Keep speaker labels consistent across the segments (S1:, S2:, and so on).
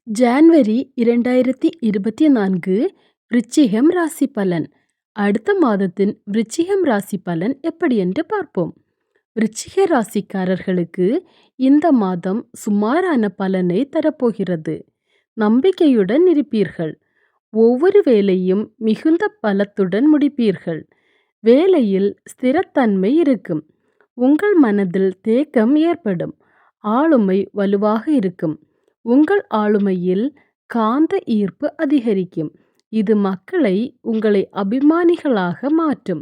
S1: January 2024 விருச்சிகம் ராசி பலன். அடுத்த மாதத்தின் விருச்சிகம் ராசி பலன் எப்படி என்று பார்ப்போம். விருச்சிக ராசிக்காரர்களுக்கு இந்த மாதம் சுமாரான பலனை தரப்போகிறது. நம்பிக்கையுடன் இருப்பீர்கள். ஒவ்வொரு வேலையும் மிகுந்த பலத்துடன் முடிப்பீர்கள். வேலையில் ஸ்திரத்தன்மை இருக்கும். உங்கள் மனதில் தேக்கம் ஏற்படும். ஆளுமை வலுவாக இருக்கும். உங்கள் ஆளுமையில் காந்த ஈர்ப்பு அதிகரிக்கும். இது மக்களை உங்களை அபிமானிகளாக மாற்றும்.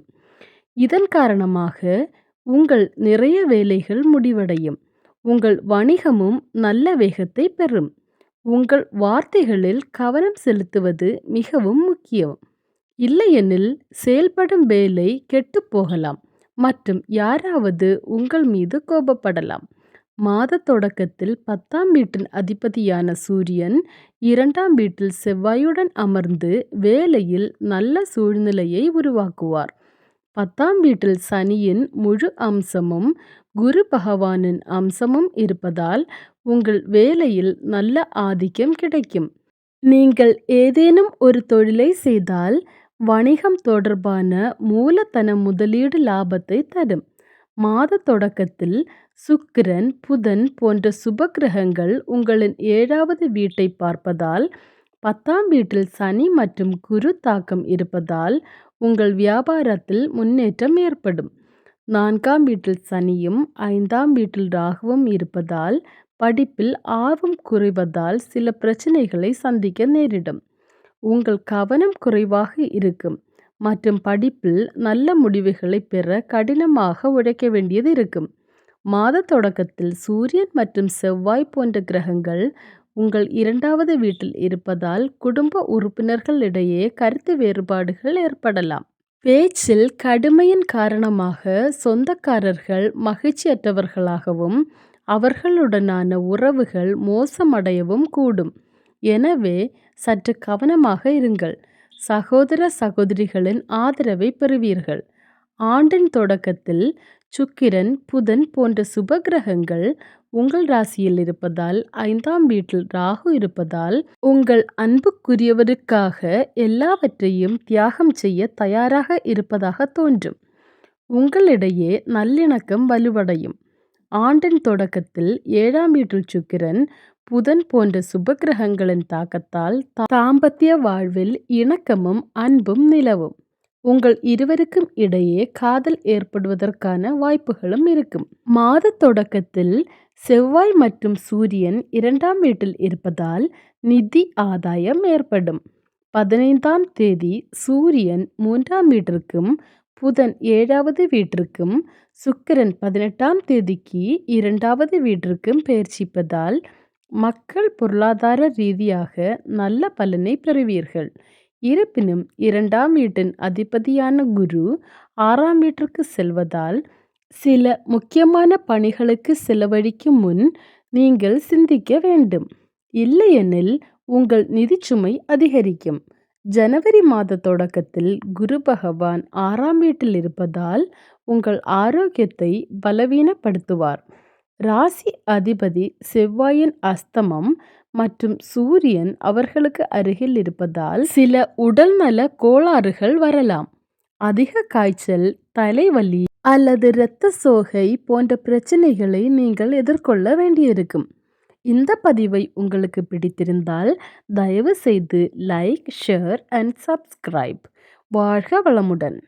S1: இதன் காரணமாக உங்கள் நிறைய வேலைகள் முடிவடையும். உங்கள் வணிகமும் நல்ல வேகத்தை பெறும். உங்கள் வார்த்தைகளில் கவனம் செலுத்துவது மிகவும் முக்கியம். இல்லையெனில் செயல்படும் வேலை கெட்டுப்போகலாம் மற்றும் யாராவது உங்கள் மீது கோபப்படலாம். மாத தொடக்கத்தில் 10ஆம் வீட்டின் அதிபதியான சூரியன் 2ஆம் வீட்டில் செவ்வாயுடன் அமர்ந்து வேலையில் நல்ல சூழ்நிலையை உருவாக்குவார். 10ஆம் வீட்டில் சனியின் முழு அம்சமும் குரு பகவானின் அம்சமும் இருப்பதால் உங்கள் வேலையில் நல்ல ஆதிக்கம் கிடைக்கும். நீங்கள் ஏதேனும் ஒரு தொழிலை செய்தால் வணிகம் தொடர்பான மூலதன முதலீடு லாபத்தை தரும். மாத தொடக்கத்தில் சுக்கிரன், புதன் போன்ற சுபக்கிரகங்கள் உங்களின் 7வது வீட்டை பார்ப்பதால் 10ஆம் வீட்டில் சனி மற்றும் குரு தாக்கம் இருப்பதால் உங்கள் வியாபாரத்தில் முன்னேற்றம் ஏற்படும். 4ஆம் வீட்டில் சனியும் 5ஆம் வீட்டில் ராகுவும் இருப்பதால் படிப்பில் ஆர்வம் குறைவதால் சில பிரச்சனைகளை சந்திக்க நேரிடும். உங்கள் கவனம் குறைவாக இருக்கும் மற்றும் படிப்பில் நல்ல முடிவுகளை பெற கடினமாக உழைக்க வேண்டியது இருக்கும். மாத தொடக்கத்தில் சூரியன் மற்றும் செவ்வாய் போன்ற கிரகங்கள் உங்கள் 2வது வீட்டில் இருப்பதால் குடும்ப உறுப்பினர்களிடையே கருத்து வேறுபாடுகள் ஏற்படலாம். பேச்சில் கடுமையின் காரணமாக சொந்தக்காரர்கள் மகிழ்ச்சியற்றவர்களாகவும் அவர்களுடனான உறவுகள் மோசமடையவும் கூடும். எனவே சற்று கவனமாக இருங்கள். சகோதர சகோதரிகளின் ஆதரவை பெறுவீர்கள். ஆண்டின் தொடக்கத்தில் சுக்கிரன், புதன் போன்ற சுபகிரகங்கள் உங்கள் ராசியில் இருப்பதால் 5ஆம் வீட்டில் ராகு இருப்பதால் உங்கள் அன்புக்குரியவருக்காக எல்லாவற்றையும் தியாகம் செய்ய தயாராக இருப்பதாக தோன்றும். உங்களிடையே நல்லிணக்கம் வலுவடையும். ஆண்டின் தொடக்கத்தில் 7ஆம் வீட்டில் சுக்கிரன், புதன் போன்ற சுபகிரகங்களின் தாக்கத்தால் தாம்பத்திய வாழ்வில் இணக்கமும் அன்பும் நிலவும். உங்கள் இருவருக்கும் இடையே காதல் ஏற்படுவதற்கான வாய்ப்புகளும் இருக்கும். மாத தொடக்கத்தில் செவ்வாய் மற்றும் சூரியன் 2ஆம் வீட்டில் இருப்பதால் நிதி ஆதாயம் ஏற்படும். 15ஆம் தேதி சூரியன் 3ஆம் வீட்டிற்கும் புதன் 7வது வீட்டிற்கும் சுக்கிரன் 18ஆம் தேதிக்கு 2வது வீட்டிற்கும் பெயர்ச்சிப்பதால் மக்கள் பொருளாதார ரீதியாக நல்ல பலனை பெறுவீர்கள். இருப்பினும் 2ஆம் வீட்டின் அதிபதியான குரு 6ஆம் வீட்டிற்கு செல்வதால் சில முக்கியமான பணிகளுக்கு செலவழிக்கும் முன் நீங்கள் சிந்திக்க வேண்டும். இல்லையெனில் உங்கள் நிதிச்சுமை அதிகரிக்கும். ஜனவரி மாத தொடக்கத்தில் குரு பகவான் 6ஆம் வீட்டில் இருப்பதால் உங்கள் ஆரோக்கியத்தை பலவீனப்படுத்துவார். ராசி அதிபதி செவ்வாயின் அஸ்தமம் மற்றும் சூரியன் அவர்களுக்கு அருகில் இருப்பதால் சில உடல்நல கோளாறுகள் வரலாம். அதிக காய்ச்சல், தலைவலி அல்லது இரத்த சோகை போன்ற பிரச்சனைகளை நீங்கள் எதிர்கொள்ள வேண்டியிருக்கும். இந்த பதிவை உங்களுக்கு பிடித்திருந்தால் தயவு செய்து லைக், ஷேர் அண்ட் சப்ஸ்கிரைப். வாழ்க வளமுடன்.